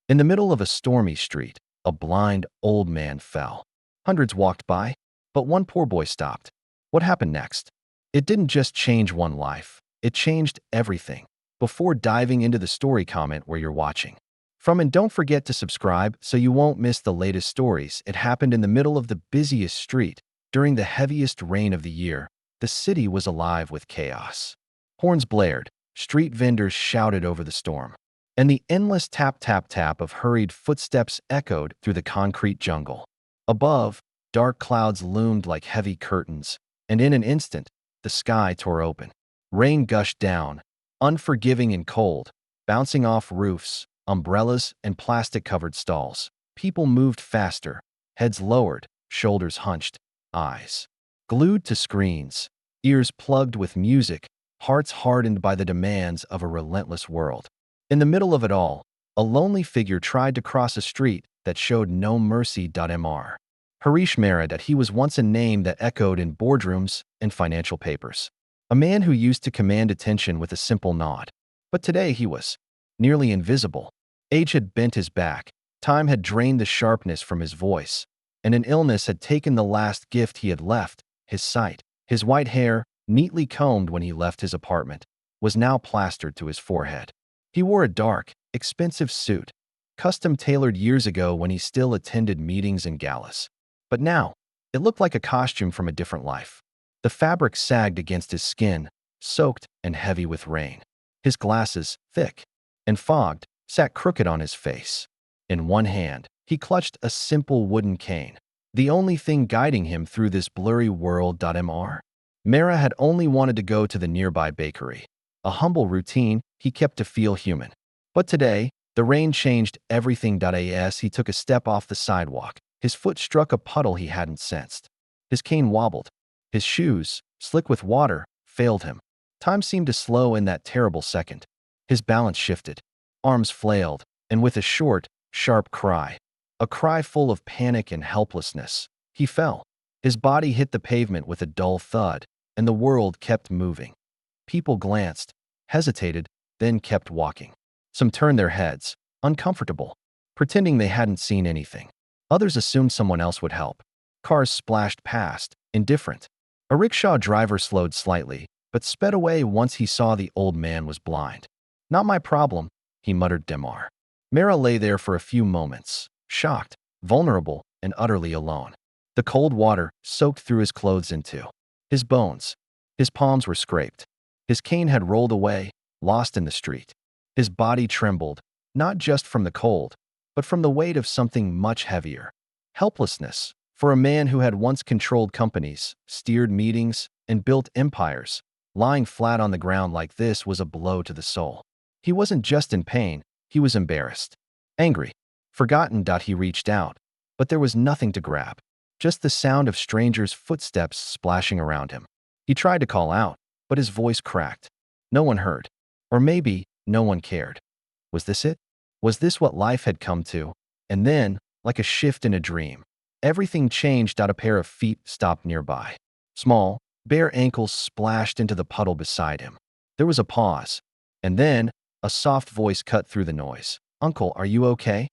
In the middle of a stormy street, a blind old man fell. Hundreds walked by, but one poor boy stopped. What happened next? It didn't just change one life, it changed everything. Before diving into the story, comment where you're watching from, and don't forget to subscribe so you won't miss the latest stories. It happened in the middle of the busiest street during the heaviest rain of the year. The city was alive with chaos. Horns blared, street vendors shouted over the storm, and the endless tap-tap-tap of hurried footsteps echoed through the concrete jungle. Above, dark clouds loomed like heavy curtains, and in an instant, the sky tore open. Rain gushed down, unforgiving and cold, bouncing off roofs, umbrellas, and plastic-covered stalls. People moved faster, heads lowered, shoulders hunched, eyes glued to screens, ears plugged with music, hearts hardened by the demands of a relentless world. In the middle of it all, a lonely figure tried to cross a street that showed no mercy. Mr. Harish Mehra, that he was once a name that echoed in boardrooms and financial papers. A man who used to command attention with a simple nod. But today he was nearly invisible. Age had bent his back, time had drained the sharpness from his voice, and an illness had taken the last gift he had left, his sight. His white hair, neatly combed when he left his apartment, was now plastered to his forehead. He wore a dark, expensive suit, custom-tailored years ago when he still attended meetings and galas. But now, it looked like a costume from a different life. The fabric sagged against his skin, soaked and heavy with rain. His glasses, thick and fogged, sat crooked on his face. In one hand, he clutched a simple wooden cane, the only thing guiding him through this blurry world. Mr. Mehra had only wanted to go to the nearby bakery, a humble routine he kept to feel human. But today, the rain changed everything. As he took a step off the sidewalk, his foot struck a puddle he hadn't sensed. His cane wobbled. His shoes, slick with water, failed him. Time seemed to slow in that terrible second. His balance shifted. Arms flailed, and with a short, sharp cry, a cry full of panic and helplessness, he fell. His body hit the pavement with a dull thud, and the world kept moving. People glanced, hesitated, then kept walking. Some turned their heads, uncomfortable, pretending they hadn't seen anything. Others assumed someone else would help. Cars splashed past, indifferent. A rickshaw driver slowed slightly, but sped away once he saw the old man was blind. "Not my problem," he muttered. Mr. Mehra lay there for a few moments, shocked, vulnerable, and utterly alone. The cold water soaked through his clothes into his bones. His palms were scraped. His cane had rolled away, lost in the street. His body trembled, not just from the cold, but from the weight of something much heavier. Helplessness. For a man who had once controlled companies, steered meetings, and built empires, lying flat on the ground like this was a blow to the soul. He wasn't just in pain, he was embarrassed, angry, forgotten. He reached out, but there was nothing to grab, just the sound of strangers' footsteps splashing around him. He tried to call out, but his voice cracked. No one heard. Or maybe no one cared. Was this it? Was this what life had come to? And then, like a shift in a dream, everything changed. A pair of feet stopped nearby. Small, bare ankles splashed into the puddle beside him. There was a pause, and then a soft voice cut through the noise. "Uncle, are you okay?"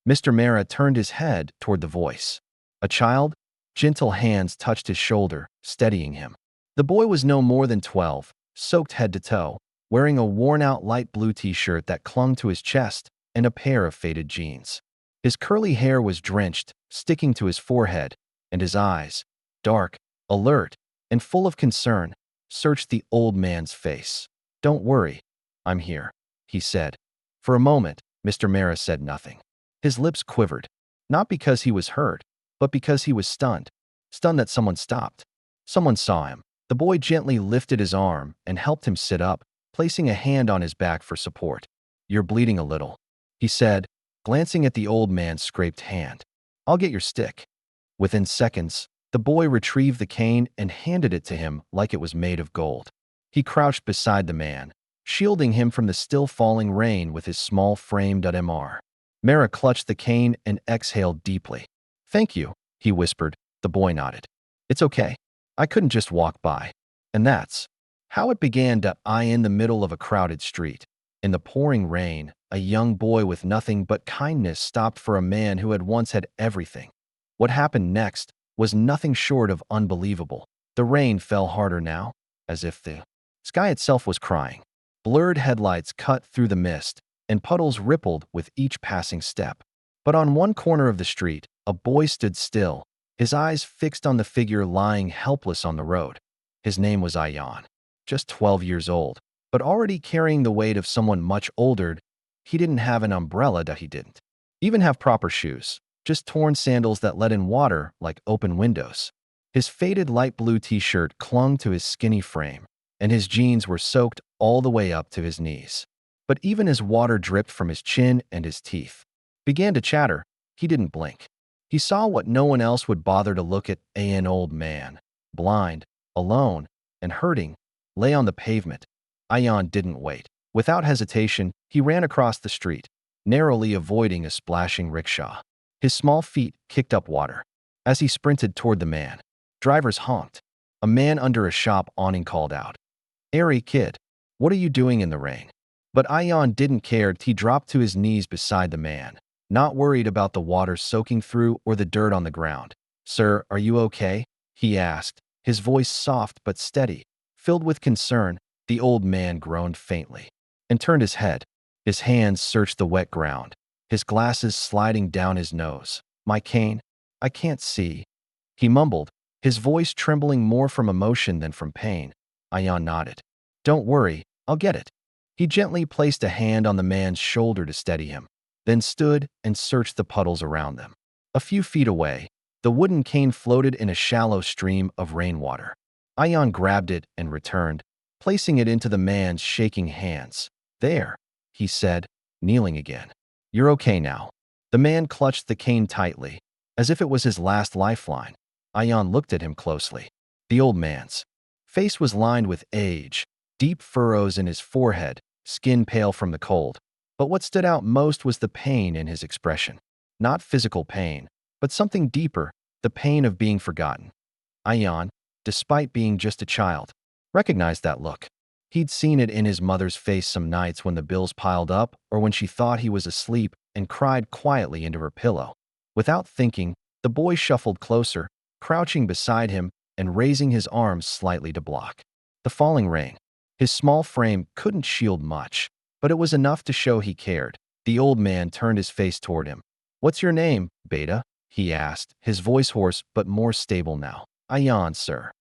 Mr. Mehra turned his head toward the voice. A child? Gentle hands touched his shoulder, steadying him. The boy was no more than 12, soaked head to toe, wearing a worn-out light blue t-shirt that clung to his chest and a pair of faded jeans. His curly hair was drenched, sticking to his forehead, and his eyes, dark, alert, and full of concern, searched the old man's face. "Don't worry, I'm here," he said. For a moment, Mr. Mehra said nothing. His lips quivered, not because he was hurt, but because he was stunned. Stunned that someone stopped. Someone saw him. The boy gently lifted his arm and helped him sit up, placing a hand on his back for support. "You're bleeding a little," he said, glancing at the old man's scraped hand. "I'll get your stick." Within seconds, the boy retrieved the cane and handed it to him like it was made of gold. He crouched beside the man, shielding him from the still falling rain with his small frame. Mr. Mehra clutched the cane and exhaled deeply. "Thank you," he whispered. The boy nodded. "It's okay. I couldn't just walk by." And that's how it began. In the middle of a crowded street, in the pouring rain, a young boy with nothing but kindness stopped for a man who had once had everything. What happened next was nothing short of unbelievable. The rain fell harder now, as if the sky itself was crying. Blurred headlights cut through the mist, and puddles rippled with each passing step. But on one corner of the street, a boy stood still, his eyes fixed on the figure lying helpless on the road. His name was Ayan, just 12 years old, but already carrying the weight of someone much older. He didn't have an umbrella, that he didn't even have proper shoes, just torn sandals that let in water like open windows. His faded light blue t-shirt clung to his skinny frame, and his jeans were soaked all the way up to his knees. But even as water dripped from his chin and his teeth began to chatter, he didn't blink. He saw what no one else would bother to look at: an old man, blind, alone, and hurting, lay on the pavement. Ayan didn't wait. Without hesitation, he ran across the street, narrowly avoiding a splashing rickshaw. His small feet kicked up water. As he sprinted toward the man, drivers honked. A man under a shop awning called out, "Airy kid, what are you doing in the rain?" But Ayan didn't care. He dropped to his knees beside the man, not worried about the water soaking through or the dirt on the ground. "Sir, are you okay?" he asked, his voice soft but steady. Filled with concern, the old man groaned faintly and turned his head. His hands searched the wet ground, his glasses sliding down his nose. "My cane? I can't see," he mumbled, his voice trembling more from emotion than from pain. Ayan nodded. "Don't worry, I'll get it." He gently placed a hand on the man's shoulder to steady him, then stood and searched the puddles around them. A few feet away, the wooden cane floated in a shallow stream of rainwater. Ayan grabbed it and returned, placing it into the man's shaking hands. "There," he said, kneeling again. "You're okay now." The man clutched the cane tightly, as if it was his last lifeline. Ayan looked at him closely. The old man's face was lined with age, deep furrows in his forehead, skin pale from the cold. But what stood out most was the pain in his expression. Not physical pain, but something deeper, the pain of being forgotten. Ayan, despite being just a child, recognized that look. He'd seen it in his mother's face some nights when the bills piled up or when she thought he was asleep and cried quietly into her pillow. Without thinking, the boy shuffled closer, crouching beside him and raising his arms slightly to block the falling rain. His small frame couldn't shield much, but it was enough to show he cared. The old man turned his face toward him. "What's your name, Beta?" he asked, his voice hoarse but more stable now. "Ayan, sir."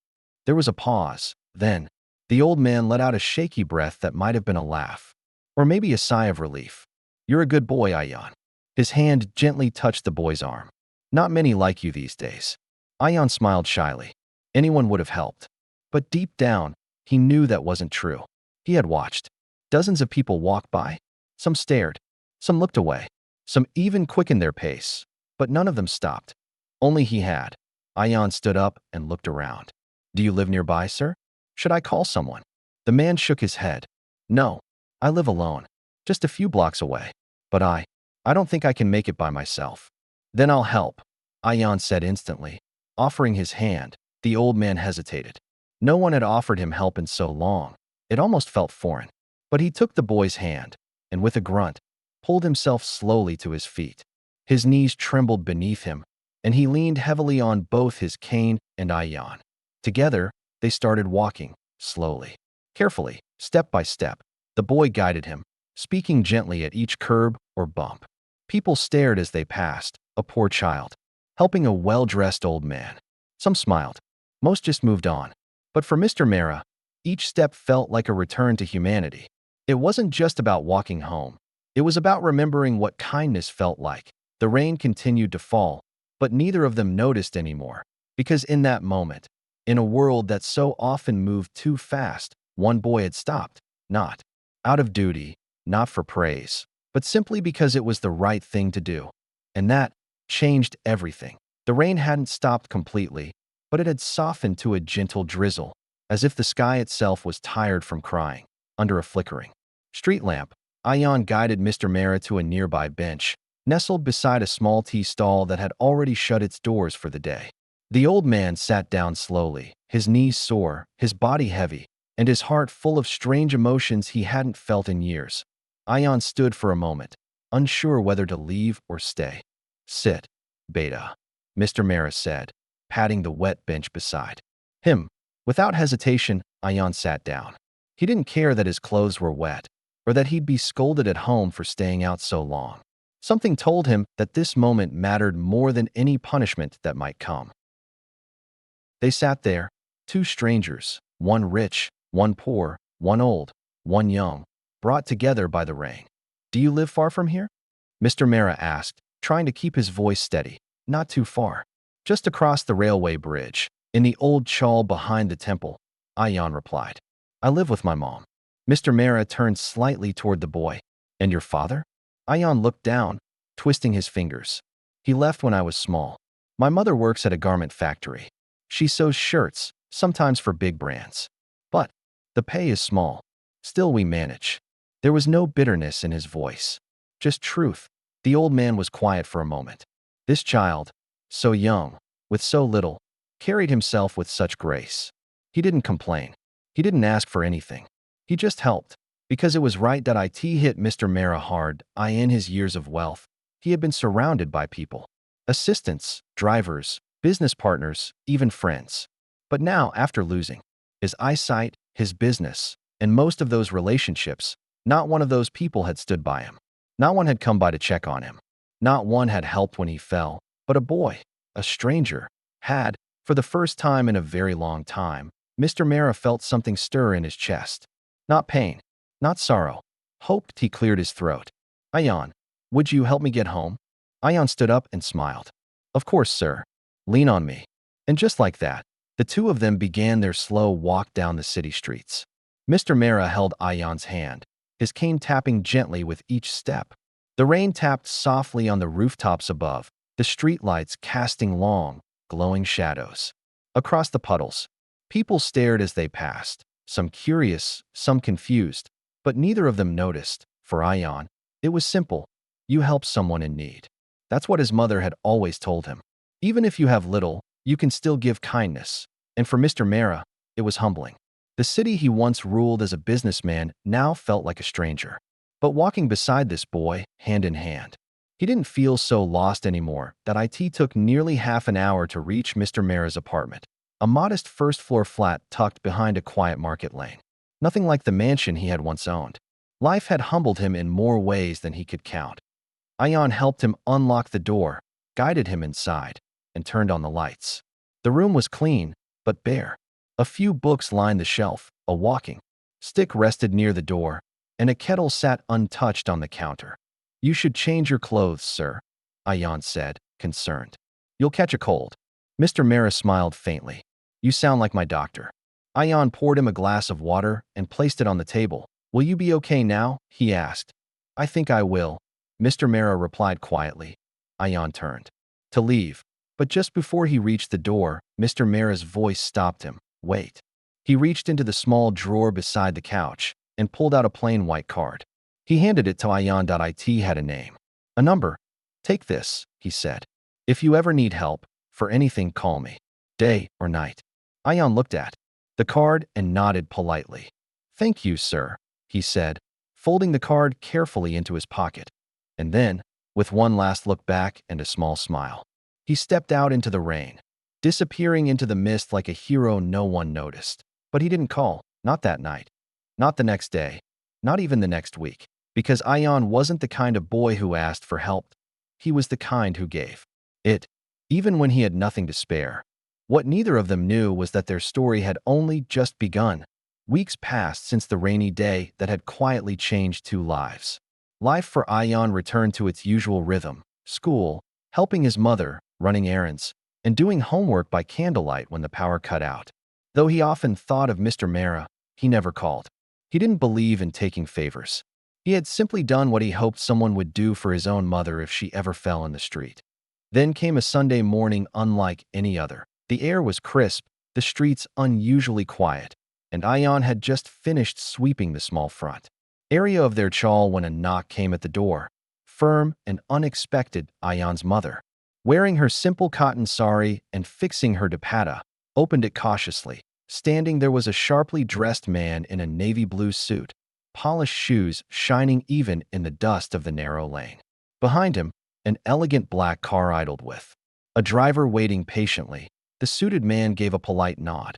There was a pause. Then, the old man let out a shaky breath that might have been a laugh, or maybe a sigh of relief. "You're a good boy, Ayan." His hand gently touched the boy's arm. "Not many like you these days." Ayan smiled shyly. Anyone would have helped. But deep down, he knew that wasn't true. He had watched dozens of people walk by. Some stared, some looked away, some even quickened their pace, but none of them stopped. Only he had. Ayan stood up and looked around. "Do you live nearby, sir? Should I call someone?" The man shook his head. "No, I live alone, just a few blocks away. But I don't think I can make it by myself." "Then I'll help," Ayan said instantly, offering his hand. The old man hesitated. No one had offered him help in so long. It almost felt foreign. But he took the boy's hand, and with a grunt, pulled himself slowly to his feet. His knees trembled beneath him, and he leaned heavily on both his cane and Ayan. Together, they started walking, slowly, carefully, step by step. The boy guided him, speaking gently at each curb or bump. People stared as they passed, a poor child, helping a well-dressed old man. Some smiled. Most just moved on. But for Mr. Mera, each step felt like a return to humanity. It wasn't just about walking home. It was about remembering what kindness felt like. The rain continued to fall, but neither of them noticed anymore, because in that moment, in a world that so often moved too fast, one boy had stopped, not out of duty, not for praise, but simply because it was the right thing to do. And that changed everything. The rain hadn't stopped completely, but it had softened to a gentle drizzle, as if the sky itself was tired from crying. Under a flickering street lamp, Ayan guided Mr. Mera to a nearby bench, nestled beside a small tea stall that had already shut its doors for the day. The old man sat down slowly, his knees sore, his body heavy, and his heart full of strange emotions he hadn't felt in years. Ion stood for a moment, unsure whether to leave or stay. Sit, Beta, Mr. Mara said, patting the wet bench beside him. Without hesitation, Ion sat down. He didn't care that his clothes were wet, or that he'd be scolded at home for staying out so long. Something told him that this moment mattered more than any punishment that might come. They sat there, two strangers, one rich, one poor, one old, one young, brought together by the rain. "Do you live far from here?" Mr. Mara asked, trying to keep his voice steady. "Not too far. Just across the railway bridge, in the old chawl behind the temple," Ion replied. "I live with my mom." Mr. Mara turned slightly toward the boy. "And your father?" Ion looked down, twisting his fingers. "He left when I was small. My mother works at a garment factory. She sews shirts, sometimes for big brands. But the pay is small. Still, we manage." There was no bitterness in his voice, just truth. The old man was quiet for a moment. This child, so young, with so little, carried himself with such grace. He didn't complain. He didn't ask for anything. He just helped, because it was right. That it hit Mr. Mara hard. In his years of wealth, he had been surrounded by people. Assistants, drivers, business partners, even friends. But now, after losing his eyesight, his business, and most of those relationships, not one of those people had stood by him. Not one had come by to check on him. Not one had helped when he fell. But a boy, a stranger, had, for the first time in a very long time, Mr. Mara felt something stir in his chest. Not pain, not sorrow. Hope. He cleared his throat. "Ion, would you help me get home?" Ion stood up and smiled. "Of course, sir. Lean on me." And just like that, the two of them began their slow walk down the city streets. Mr. Mara held Ion's hand, his cane tapping gently with each step. The rain tapped softly on the rooftops above, the streetlights casting long, glowing shadows. Across the puddles, people stared as they passed, some curious, some confused, but neither of them noticed. For Ion, it was simple. You help someone in need. That's what his mother had always told him. Even if you have little, you can still give kindness. And for Mr. Mara, it was humbling. The city he once ruled as a businessman now felt like a stranger. But walking beside this boy, hand in hand, he didn't feel so lost anymore. That it took nearly half an hour to reach Mr. Mara's apartment, a modest first-floor flat tucked behind a quiet market lane. Nothing like the mansion he had once owned. Life had humbled him in more ways than he could count. Ion helped him unlock the door, guided him inside, and turned on the lights. The room was clean, but bare. A few books lined the shelf, a walking stick rested near the door, and a kettle sat untouched on the counter. "You should change your clothes, sir," Ion said, concerned. "You'll catch a cold." Mr. Mara smiled faintly. "You sound like my doctor." Ion poured him a glass of water and placed it on the table. "Will you be okay now?" he asked. "I think I will," Mr. Mara replied quietly. Ion turned to leave, but just before he reached the door, Mr. Mara's voice stopped him. "Wait." He reached into the small drawer beside the couch and pulled out a plain white card. He handed it to Ion. It had a name, a number. "Take this," he said. "If you ever need help, for anything, call me. Day or night." Ion looked at the card and nodded politely. "Thank you, sir," he said, folding the card carefully into his pocket. And then, with one last look back and a small smile, he stepped out into the rain, disappearing into the mist like a hero no one noticed. But he didn't call, not that night, not the next day, not even the next week, because Ion wasn't the kind of boy who asked for help. He was the kind who gave it, even when he had nothing to spare. What neither of them knew was that their story had only just begun. Weeks passed since the rainy day that had quietly changed two lives. Life for Ion returned to its usual rhythm: school, helping his mother, running errands, and doing homework by candlelight when the power cut out. Though he often thought of Mr. Mara, he never called. He didn't believe in taking favors. He had simply done what he hoped someone would do for his own mother if she ever fell in the street. Then came a Sunday morning unlike any other. The air was crisp, the streets unusually quiet, and Ion had just finished sweeping the small front area of their chawl when a knock came at the door. Firm and unexpected, Ion's mother, wearing her simple cotton sari and fixing her dupatta, opened it cautiously. Standing there was a sharply dressed man in a navy blue suit. polished shoes shining even in the dust of the narrow lane. Behind him, an elegant black car idled with a driver waiting patiently. The suited man gave a polite nod.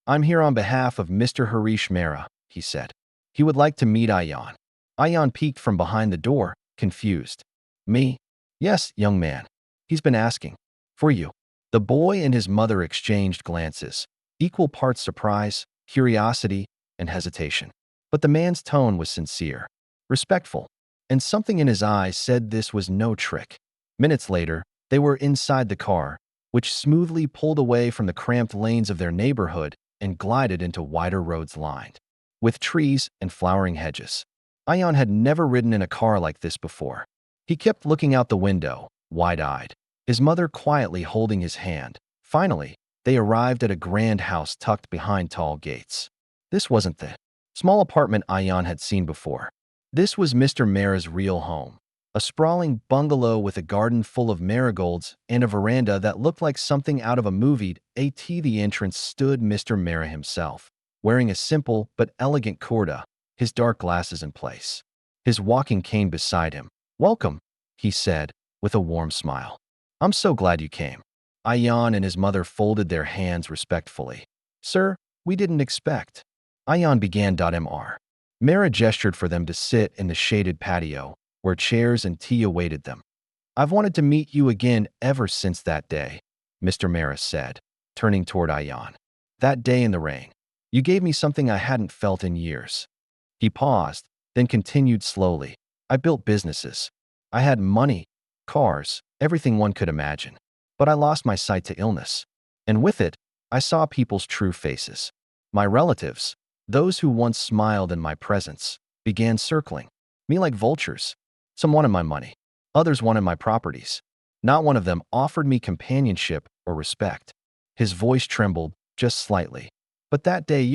"I'm here on behalf of Mr. Harish Mehra," he said. "He would like to meet Ayan." Ayan peeked from behind the door, confused. "Me?" "Yes, young man. He's been asking for you." The boy and his mother exchanged glances, equal parts surprise, curiosity, and hesitation. But the man's tone was sincere, respectful, and something in his eyes said this was no trick. Minutes later, they were inside the car, which smoothly pulled away from the cramped lanes of their neighborhood and glided into wider roads lined with trees and flowering hedges. Ayan had never ridden in a car like this before. He kept looking out the window, wide-eyed, his mother quietly holding his hand. Finally, they arrived at a grand house tucked behind tall gates. This wasn't the small apartment Ayan had seen before. This was Mr. Mehra's real home, a sprawling bungalow with a garden full of marigolds and a veranda that looked like something out of a movie. At the entrance stood Mr. Mehra himself, wearing a simple but elegant kurta, his dark glasses in place, his walking cane beside him. "Welcome," he said, with a warm smile. "I'm so glad you came." Ayan and his mother folded their hands respectfully. "Sir, we didn't expect." Ayan began. Mr. Mehra gestured for them to sit in the shaded patio, where chairs and tea awaited them. "I've wanted to meet you again ever since that day," Mr. Mehra said, turning toward Ayan. "That day in the rain. You gave me something I hadn't felt in years." He paused, then continued slowly. "I built businesses. I had money, cars, everything one could imagine. But I lost my sight to illness. And with it, I saw people's true faces. My relatives, those who once smiled in my presence, began circling me like vultures. Some wanted my money. Others wanted my properties. Not one of them offered me companionship or respect." His voice trembled just slightly. "But that day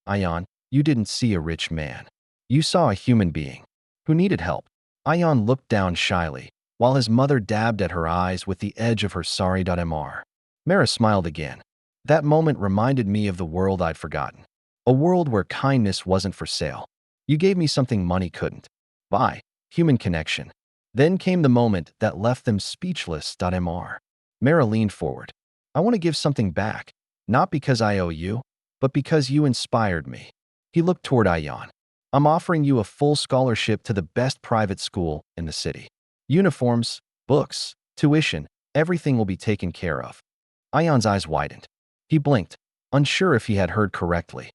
Ayan, you didn't see a rich man. You saw a human being who needed help." Ayan looked down shyly, while his mother dabbed at her eyes with the edge of her sari. Mr. Mehra smiled again. "That moment reminded me of the world I'd forgotten. A world where kindness wasn't for sale. You gave me something money couldn't buy, human connection." Then came the moment that left them speechless. Mr. Mehra leaned forward. "I want to give something back, not because I owe you, but because you inspired me." He looked toward Ayan. "I'm offering you a full scholarship to the best private school in the city. Uniforms, books, tuition, everything will be taken care of." Ayan's eyes widened. He blinked, unsure if he had heard correctly.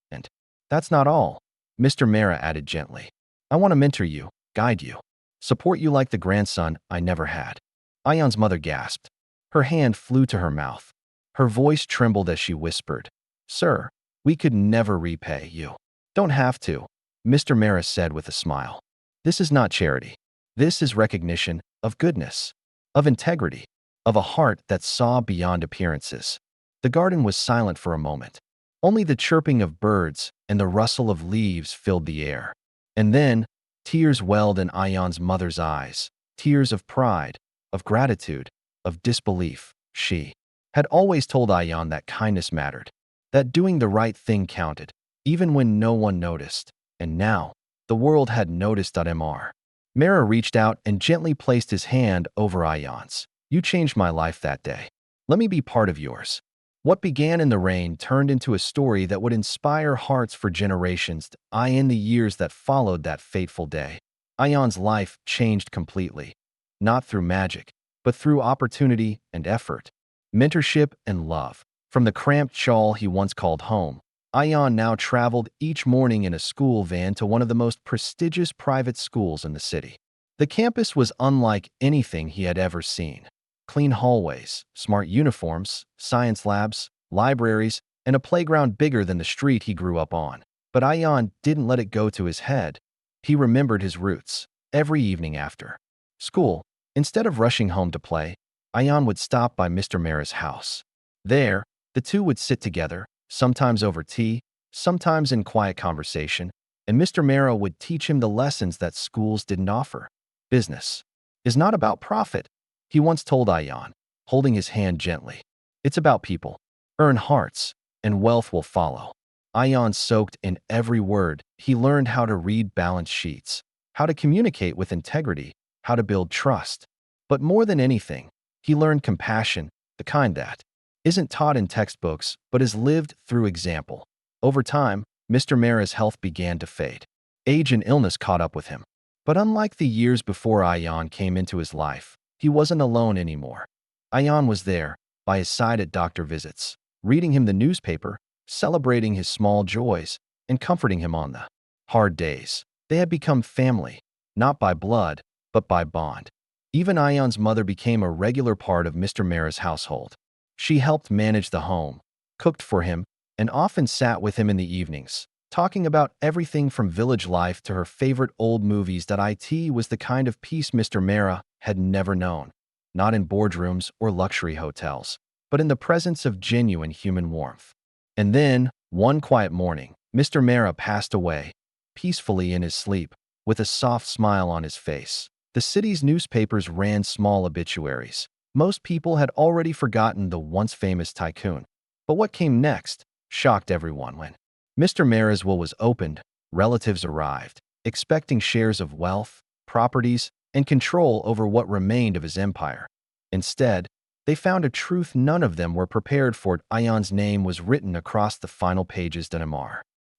"And that's not all," Mr. Mehra added gently. "I want to mentor you, guide you, support you like the grandson I never had." Ayan's mother gasped. Her hand flew to her mouth. Her voice trembled as she whispered, "Sir, we could never repay you." "Don't have to," Mr. Mehra said with a smile. "This is not charity. This is recognition of goodness, of integrity, of a heart that saw beyond appearances." The garden was silent for a moment. Only the chirping of birds and the rustle of leaves filled the air. And then, tears welled in Ayan's mother's eyes, tears of pride, of gratitude, of disbelief. She had always told Ayan that kindness mattered, that doing the right thing counted, even when no one noticed. And now, the world had noticed. Mr. Mehra reached out and gently placed his hand over Ayan's. "You changed my life that day. Let me be part of yours." What began in the rain turned into a story that would inspire hearts for generations. In the years that followed that fateful day, Ayan's life changed completely, not through magic, but through opportunity and effort, mentorship and love. From the cramped chawl he once called home, Ayan now traveled each morning in a school van to one of the most prestigious private schools in the city. The campus was unlike anything he had ever seen. Clean hallways, smart uniforms, science labs, libraries, and a playground bigger than the street he grew up on. But Ayan didn't let it go to his head. He remembered his roots. Every evening after school, instead of rushing home to play, Ayan would stop by Mr. Mehra's house. There, the two would sit together, sometimes over tea, sometimes in quiet conversation, and Mr. Mehra would teach him the lessons that schools didn't offer. "Business is not about profit," he once told Ayan, holding his hand gently. "It's about people. Earn hearts, and wealth will follow." Ion soaked in every word. He learned how to read balance sheets, how to communicate with integrity, how to build trust. But more than anything, he learned compassion, the kind that isn't taught in textbooks but is lived through example. Over time, Mr. Mara's health began to fade. Age and illness caught up with him. But unlike the years before Ion came into his life, he wasn't alone anymore. Ion was there, by his side at doctor visits, reading him the newspaper, celebrating his small joys, and comforting him on the hard days. They had become family, not by blood, but by bond. Even Ion's mother became a regular part of Mr. Mara's household. She helped manage the home, cooked for him, and often sat with him in the evenings, talking about everything from village life to her favorite old movies. It was the kind of peace Mr. Mara had never known, not in boardrooms or luxury hotels, but in the presence of genuine human warmth. And then, one quiet morning, Mr. Mara passed away, peacefully in his sleep, with a soft smile on his face. The city's newspapers ran small obituaries. Most people had already forgotten the once famous tycoon. But what came next shocked everyone. When Mr. Mara's will was opened, relatives arrived, expecting shares of wealth, properties, and control over what remained of his empire. Instead, they found a truth none of them were prepared for. Ion's name was written across the final pages.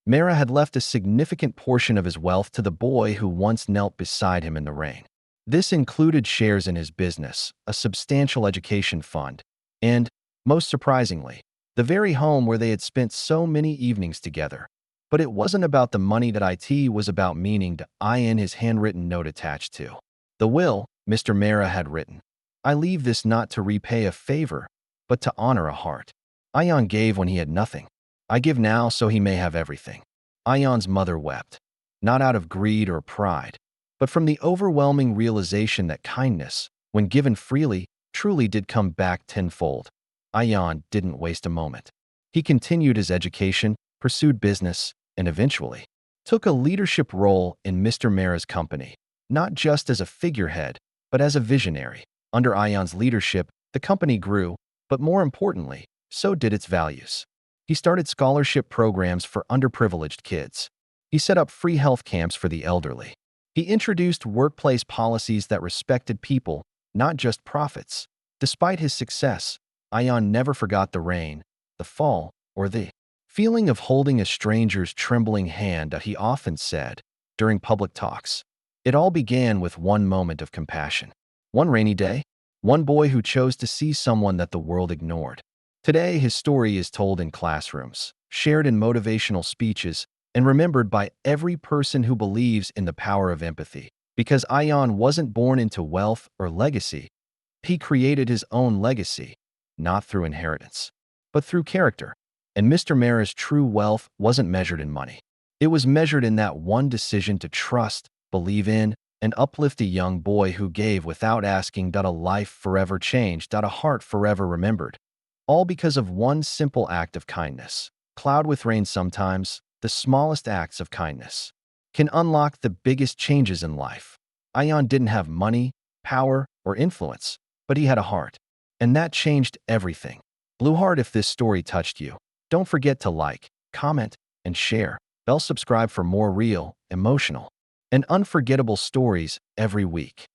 Mara had left a significant portion of his wealth to the boy who once knelt beside him in the rain. This included shares in his business, a substantial education fund, and, most surprisingly, the very home where they had spent so many evenings together. But it wasn't about the money. It was about meaning. In his handwritten note attached to the will, Mr. Mara had written, "I leave this not to repay a favor, but to honor a heart." Ion gave when he had nothing. I give now so he may have everything. Ion's mother wept, not out of greed or pride, but from the overwhelming realization that kindness, when given freely, truly did come back tenfold. Ion didn't waste a moment. He continued his education, pursued business, and eventually took a leadership role in Mr. Mara's company, not just as a figurehead, but as a visionary. Under Ion's leadership, the company grew, but more importantly, so did its values. He started scholarship programs for underprivileged kids. He set up free health camps for the elderly. He introduced workplace policies that respected people, not just profits. Despite his success, Ion never forgot the rain, the fall, or the feeling of holding a stranger's trembling hand. He often said, during public talks, it all began with one moment of compassion. One rainy day, one boy who chose to see someone that the world ignored. Today, his story is told in classrooms, shared in motivational speeches, and remembered by every person who believes in the power of empathy. Because Ion wasn't born into wealth or legacy, he created his own legacy, not through inheritance, but through character. And Mr. Mara's true wealth wasn't measured in money. It was measured in that one decision to trust, believe in, and uplift a young boy who gave without asking. A life forever changed. A heart forever remembered. All because of one simple act of kindness. Cloud with rain sometimes, the smallest acts of kindness can unlock the biggest changes in life. Ion didn't have money, power, or influence, but he had a heart. And that changed everything. Blue Heart, if this story touched you, don't forget to like, comment, and share. Subscribe for more real, emotional, and unforgettable stories every week.